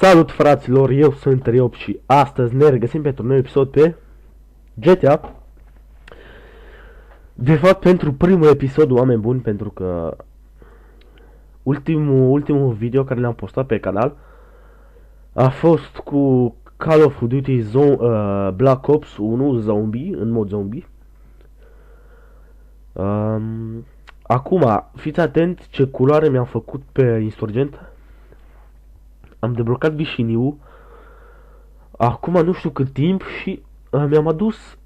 Salut fraților, eu sunt Riop și astăzi ne regăsim pentru un nou episod pe GTA. De fapt pentru primul episod, oameni buni, pentru că ultimul video care l-am postat pe canal a fost cu Call of Duty Black Ops 1 Zombie, în mod zombie. Acum, fiți atenți ce culoare mi-am făcut pe Insurgent. Am deblocat vișiniu. Acum nu știu cât timp și mi-am adus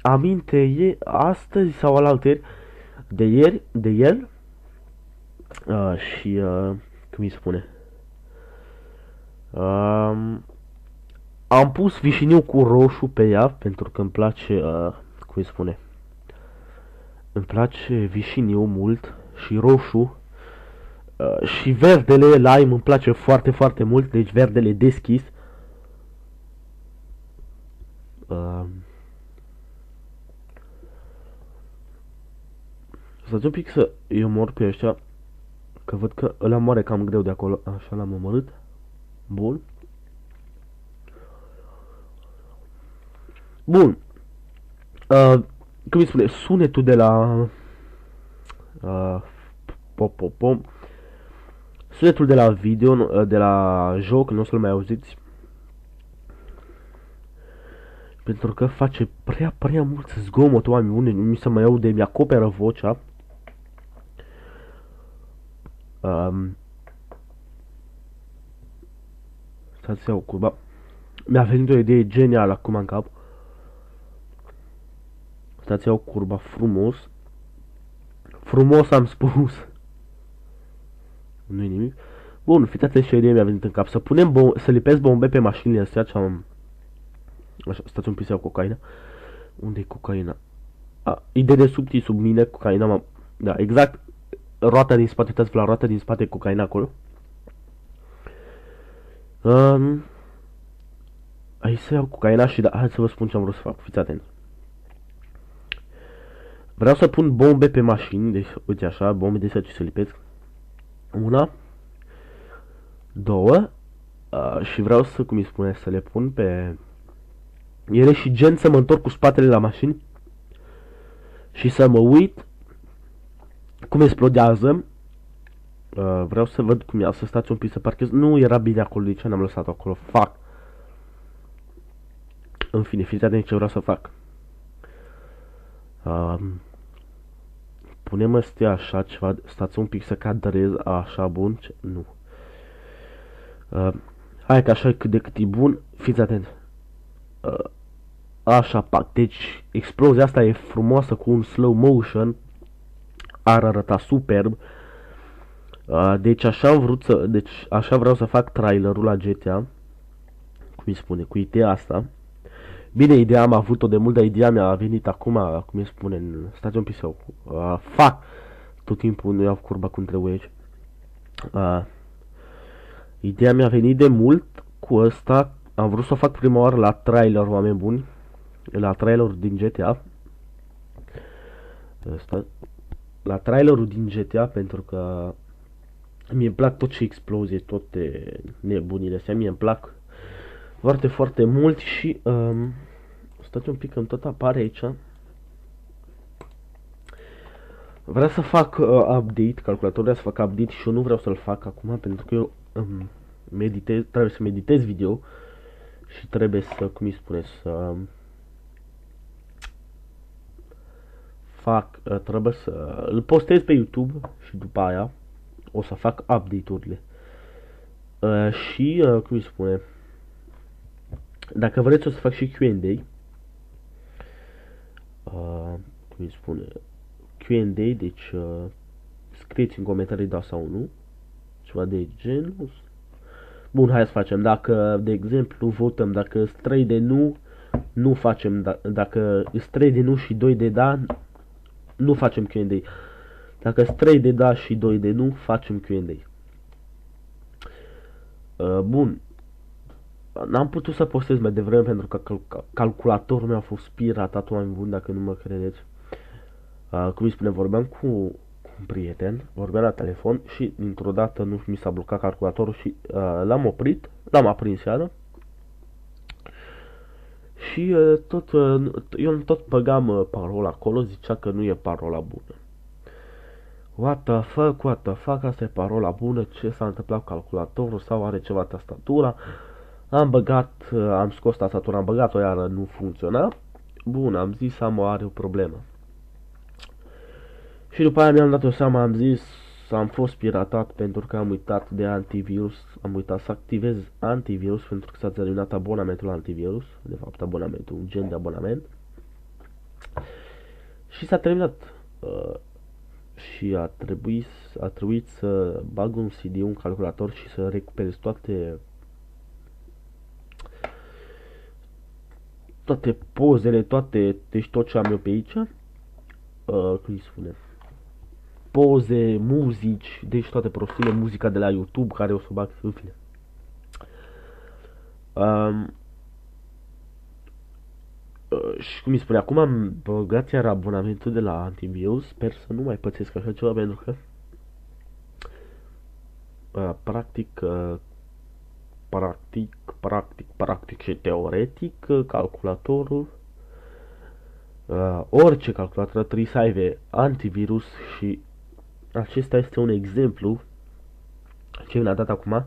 aminte astăzi sau alaltăieri de el și cum îi spune, am pus vișiniu cu roșu pe ea pentru că îmi place, cum îi spune, îmi place vișiniu mult și roșu. Și verdele lime îmi place foarte, foarte mult, deci verdele deschis. Stați un pic să îi omor pe ăștia, că văd că ăla moare cam greu de acolo. Așa l-am omorât. Bun. Bun. Cum îi spune, sunetul de la sunetul de la video, de la joc, nu o să-l mai auziți, pentru că face prea mult zgomot, oameni buni, nu mi se mai aude, mi-acoperă vocea. Stați să iau curba. Mi-a venit o idee genială acum în cap. Stați să iau curba frumos. Frumos am spus. Nu-i nimic. Bun, fiți atenți ce idee mi-a venit în cap. Să punem să lipesc bombe pe mașinile astea. Așa, stați un pic să iau cocaina. Unde e cocaina? Idee de subții sub mine, cocaina. Da, exact. Roata din spate, uitați-vă la roata din spate, cocaina acolo. Aici să iau cocaina și da, hai să vă spun ce am vrut să fac. Fiți atenți. Vreau să pun bombe pe mașini, deci uite așa, bombe de astea ce se lipesc. Una, două, și vreau să, cum îi spune, să le pun pe ele și gen să mă întorc cu spatele la mașini și să mă uit cum explodează. Vreau să văd cum e, să stați un pic să parchez. Nu era bine acolo, de ce n-am lăsat acolo? Fac. În fine, fiți atenți ce vreau să fac. Punem astea așa ceva, stați un pic să cadrez, așa, bun, nu. Hai că așa cât de cât e bun, fiți atenți. Așa, pac, deci explozia asta e frumoasă cu un slow motion, ar arăta superb. Deci așa am vrut să, deci așa vreau să fac trailerul la GTA, cum îi spune, cu ideea asta. Bine, ideea am avut-o de mult, dar ideea mi-a venit acum, cum îi spune, stați un pic sau, fac, tot timpul nu iau curba cum trebuie aici. Ideea mi-a venit de mult cu ăsta, am vrut să o fac prima oară la trailer, oameni buni, la trailerul din GTA. La trailerul din GTA, pentru că mie îmi plac tot ce explozie, toate nebunile astea, mie îmi plac foarte, foarte mult și stați un pic că tot apare aici. Vreau să fac update, calculatorul vrea să fac update și eu nu vreau să-l fac acum pentru că eu trebuie să meditez video și trebuie să, cum îi spune, să fac, trebuie să îl postez pe YouTube și după aia o să fac update-urile. Și, cum îi spune, dacă vreți o să fac și Q&A. Cum îi spune, Q&A, deci scrieți în comentarii da sau nu, ceva de genul. Bun, hai să facem, dacă, de exemplu, votăm, dacă sunt 3 de nu, nu facem, dacă sunt 3 de nu și 2 de da, nu facem Q&A. Dacă sunt 3 de da și 2 de nu, facem Q&A. Bun. N-am putut să postez mai devreme pentru că calculatorul meu a fost piratat, oameni buni, dacă nu mă credeți. Cum îi spune, vorbeam cu un prieten, vorbeam la telefon și dintr-o dată nu mi s-a blocat calculatorul și l-am oprit, l-am aprins iară și eu tot băgam parola acolo, zicea că nu e parola bună. What the fuck, asta e parola bună, ce s-a întâmplat cu calculatorul sau are ceva tastatura? Am scos tastatura, am băgat-o iară, nu funcționa. Bun, am zis, are o problemă. Și după aia mi-am dat seama, am zis, am fost piratat pentru că am uitat de antivirus, am uitat să activez antivirus pentru că s-a terminat abonamentul antivirus, de fapt abonamentul, un gen de abonament. Și s-a terminat. Și a trebuit să bag un CD, un calculator și să recuperez toate pozele, deci tot ce am eu pe aici, cum îi spune, poze, muzici, deci toate prostile, muzica de la YouTube care o să o bag în fine. Și cum îi spune, acum am băgat iar abonamentul de la antivirus, sper să nu mai pățesc așa ceva pentru că practic și teoretic calculatorul, orice calculator trebuie să aibă antivirus și acesta este un exemplu ce mi-a dat acum.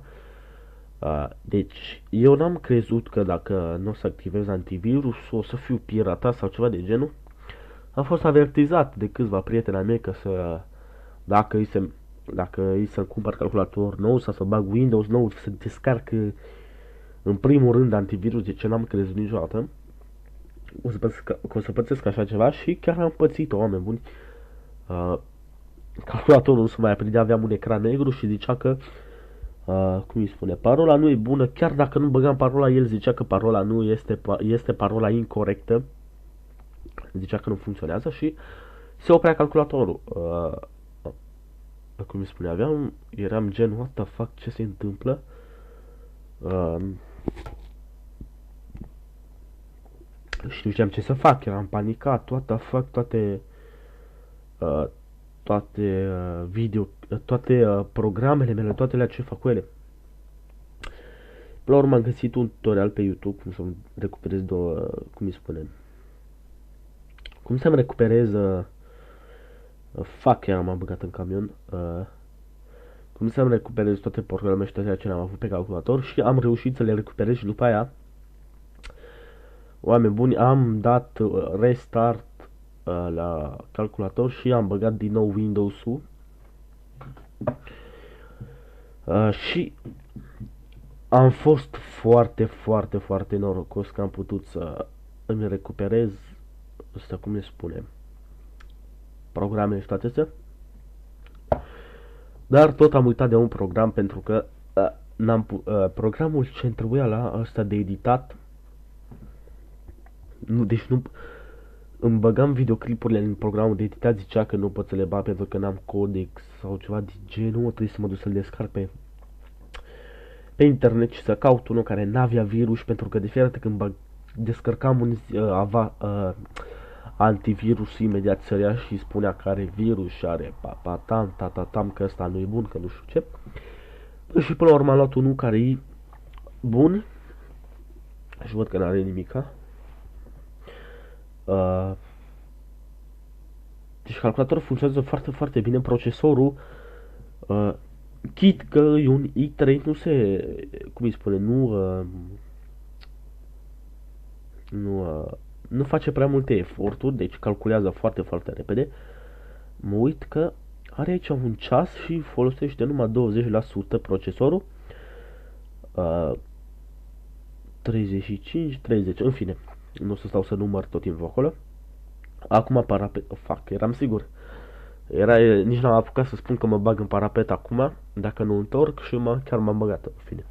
Deci, eu n-am crezut că dacă nu o să activez antivirus o să fiu piratat sau ceva de genul. Am fost avertizat de câțiva prieteni ai mei că dacă îi să cumpăr calculator nou sau să bag Windows nou, să descarc în primul rând antivirus, de ce n-am crezut niciodată. O să pățesc așa ceva și chiar am pățit-o, oameni buni. Calculatorul nu se mai aprindea, aveam un ecran negru și zicea că cum îi spune, parola nu e bună, chiar dacă nu băgam parola, el zicea că parola nu este parola incorrectă, zicea că nu funcționează și se oprea calculatorul. Cum îi spune, eram gen, what the fuck, ce se întâmplă? Și nu știam ce să fac, eram panicat, what the fuck, toate programele mele, toate alea ce fac cu ele. La urmă am găsit un tutorial pe YouTube cum să recuperez cum îi spune, cum să-mi recuperez chiar m-am băgat în camion, cum să-mi recuperez toate programele și toate ce le-am avut pe calculator și am reușit să le recuperez și după aia, oameni buni, am dat restart la calculator și am băgat din nou Windows-ul și am fost foarte norocos că am putut să îmi recuperez asta, cum ne spune, programele și toate astea. Dar tot am uitat de un program pentru că programul ce trebuia la ăsta de editat, deci nu îmi băgam videoclipurile în programul de editat, zicea că nu pot să le bag pentru că n-am codex sau ceva de genul, trebuie să mă duc să-l descarc pe internet și să caut unul care n-avea virus, pentru că de fiecare dată când descărcam antivirus, imediat sărea și spunea că are virus și are tatatam, că ăsta nu e bun, că nu știu ce. Și până la urmă am luat unul care e bun și văd că n-are nimica. Deci calculatorul funcționează foarte bine, procesorul chit că e un i3, nu se, cum îi spune, nu face prea multe eforturi, deci calculează foarte repede. Mă uit că are aici un ceas și folosește numai 20% procesorul, 35, 30, în fine, nu o să stau să număr tot timpul acolo. Acum parapet, eram sigur. Nici n-am apucat să spun că mă bag în parapet acum, dacă nu întorc și chiar m-am băgat, în fine.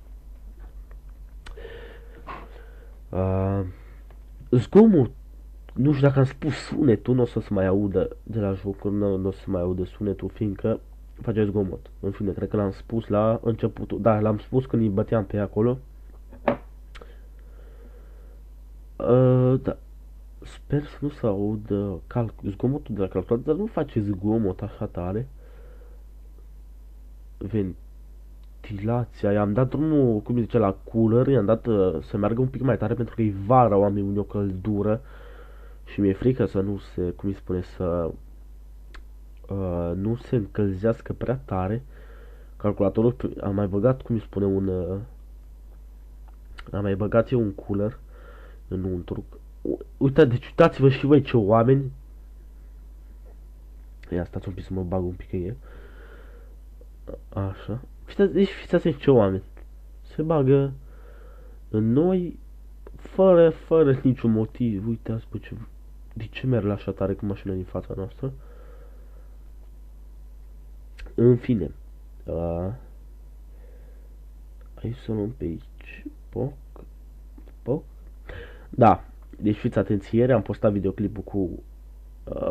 Zgomot, nu știu dacă am spus sunetul, nu o să se mai audă de la jocuri, nu o să se mai audă sunetul, fiindcă face zgomot. În fine, cred că l-am spus la începutul, da, l-am spus când îi băteam pe acolo. Da. Sper să nu se audă zgomotul de la calculator, dar nu face zgomot așa tare. ventilația. I-am dat drumul, cum zice, la cooler, i-am dat să meargă un pic mai tare pentru că e vara, oamenii, o căldură și mi-e frică să nu se, cum îi spune, să nu se încălzească prea tare. Calculatorul am mai băgat, cum îi spune, am mai băgat eu un cooler înăuntru. Deci uitați-vă și voi ce oameni. Ia stați un pic să mă bag un pic în el. Așa. Deci fiți ce oameni. Se bagă în noi fără niciun motiv. Uitați-vă de ce merg la așa tare cu mașina din fața noastră. În fine. Hai să luăm pe aici. Poc. Da. Deci fiți atenți, ieri am postat videoclipul cu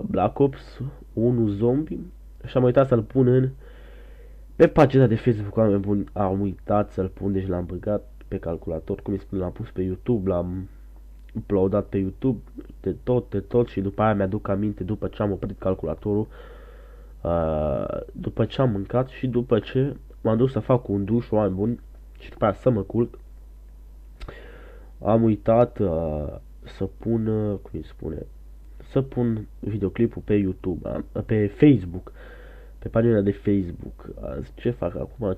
Black Ops 1 Zombie și am uitat să-l pun pe pagina de Facebook. Am uitat să-l pun, deci l-am băgat pe calculator, cum îi spun, l-am pus pe YouTube, l-am uploadat pe YouTube, de tot și după aia mi-aduc aminte, după ce am oprit calculatorul, după ce am mâncat și după ce m-am dus să fac un duș, oameni buni, și după aia să mă culc, am uitat să pun, cum îi spune, să pun videoclipul pe YouTube, pe Facebook, pe pagina de Facebook. Ce fac acum?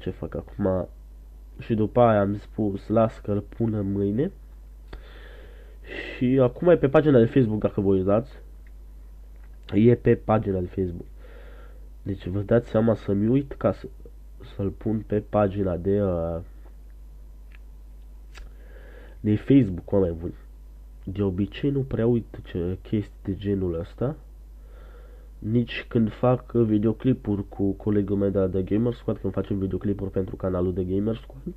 Și după aia am spus, las că-l pun mâine. Și acum e pe pagina de Facebook, dacă vă uitați. E pe pagina de Facebook. Deci vă dați seama să-mi uit ca să-l pun pe pagina de Facebook, oameni buni. De obicei nu prea uit chestii de genul ăsta. Nici când fac videoclipuri cu colegul meu de The Gamer Squad, când facem videoclipuri pentru canalul The Gamer Squad,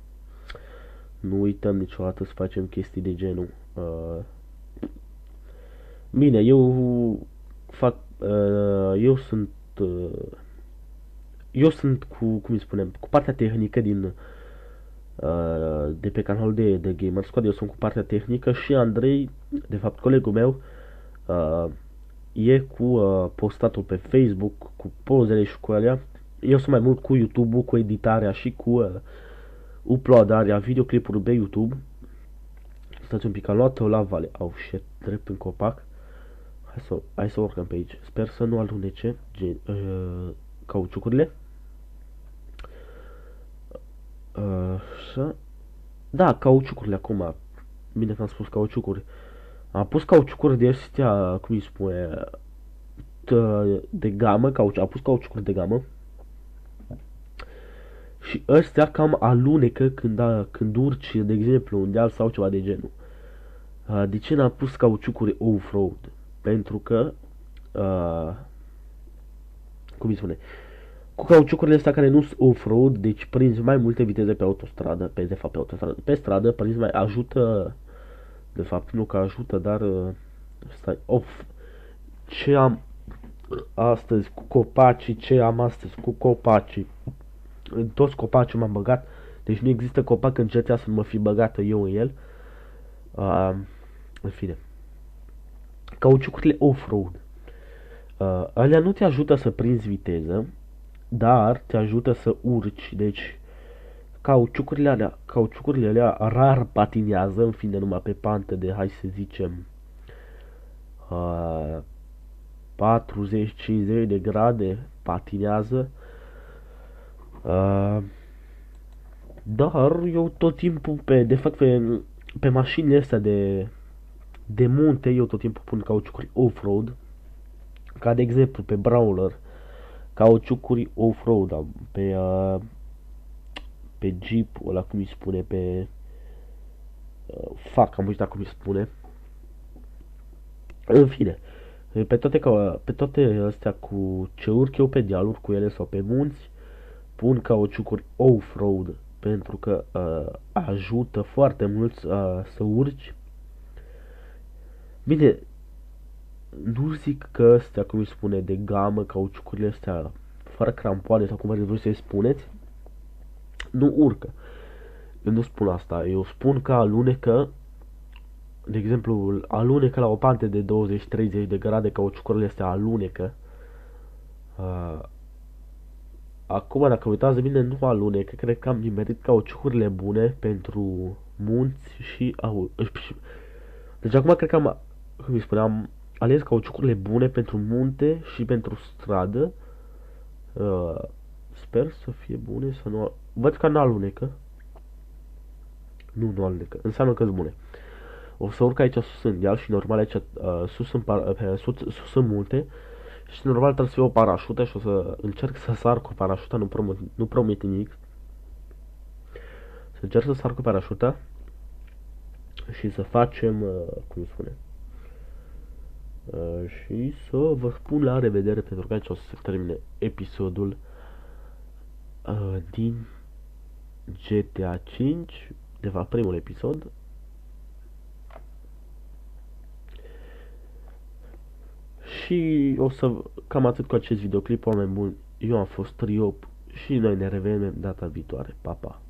nu uităm niciodată să facem chestii de genul. Bine, eu sunt cu, cum îi spunem, cu partea tehnică de pe canalul de Gamer Squad. Eu sunt cu partea tehnică și Andrei, de fapt colegul meu, e cu postatul pe Facebook, cu pozele și cu alea. Eu sunt mai mult cu YouTube-ul, cu editarea și cu uploadarea videoclipuri pe YouTube. Stați un pic, am luat-o la vale. Oh shit, drept în copac. Hai să urcăm pe aici. Sper să nu alunece cauciucurile. Așa. Da, cauciucurile acum. Bine că am spus cauciucuri. Am pus cauciucuri de astea, cum îi spune, de gamă, am pus cauciucuri de gamă. Și ăstea cam alunecă când urci, de exemplu, un deal sau ceva de genul. De ce n-am pus cauciucuri off-road? Pentru că, cum îi spune, cu cauciucurile astea care nu sunt off-road, deci prinzi mai multe viteze pe autostradă, pe stradă, prinzi mai ajută, de fapt nu că ajută, dar stai, ce am astăzi cu copacii, în toți copacii m-am băgat, deci nu există copac în GTA să nu mă fi băgat eu în el. În fine, cauciucurile off-road, alea nu te ajută să prinzi viteză, dar te ajută să urci. Deci cauciucurile alea rar patinează, în fine, numai pe pantă de, hai să zicem, 40-50 de grade patinează. Dar eu tot timpul pe mașinile astea de munte, eu tot timpul pun cauciucuri off-road. Ca de exemplu pe Brawler, cauciucuri off-road, pe Jeep, ăla cum îi spune, am uitat cum îi spune. În fine, pe toate astea cu ce urc eu pe dealuri cu ele sau pe munți, pun cauciucuri off-road pentru că ajută foarte mult să urci. Bine, nu zic că astea, cum îi spune, de gamă, cauciucurile astea fără crampoane sau cum vreți să-i spuneți, nu urcă. Eu nu spun asta, eu spun că alunecă, de exemplu, alunecă la o pantă de 20-30 de grade, cauciucurile astea alunecă. Acum, dacă uitați bine, nu alunec. Cred că am nimerit cauciucurile bune pentru munți și deci acum cred că cum îi spuneam, ales cauciucurile bune pentru munte și pentru stradă. Sper să fie bune, să nu... Văd că n-alunecă. Nu alunecă. Înseamnă că-s bune. O să urc aici sus în deal și normal aici sus în munte. Și normal trebuie să fie o parașută și o să încerc să sar cu parașuta, nu promit nimic. Să încerc să sar cu parașuta și să facem, cum spune, și să vă spun la revedere, pentru că aici o să se termine episodul din GTA 5, de fapt primul episod. Și o să cam atât cu acest videoclip, oameni buni. Eu am fost Triop și noi ne revedem data viitoare. Pa, pa!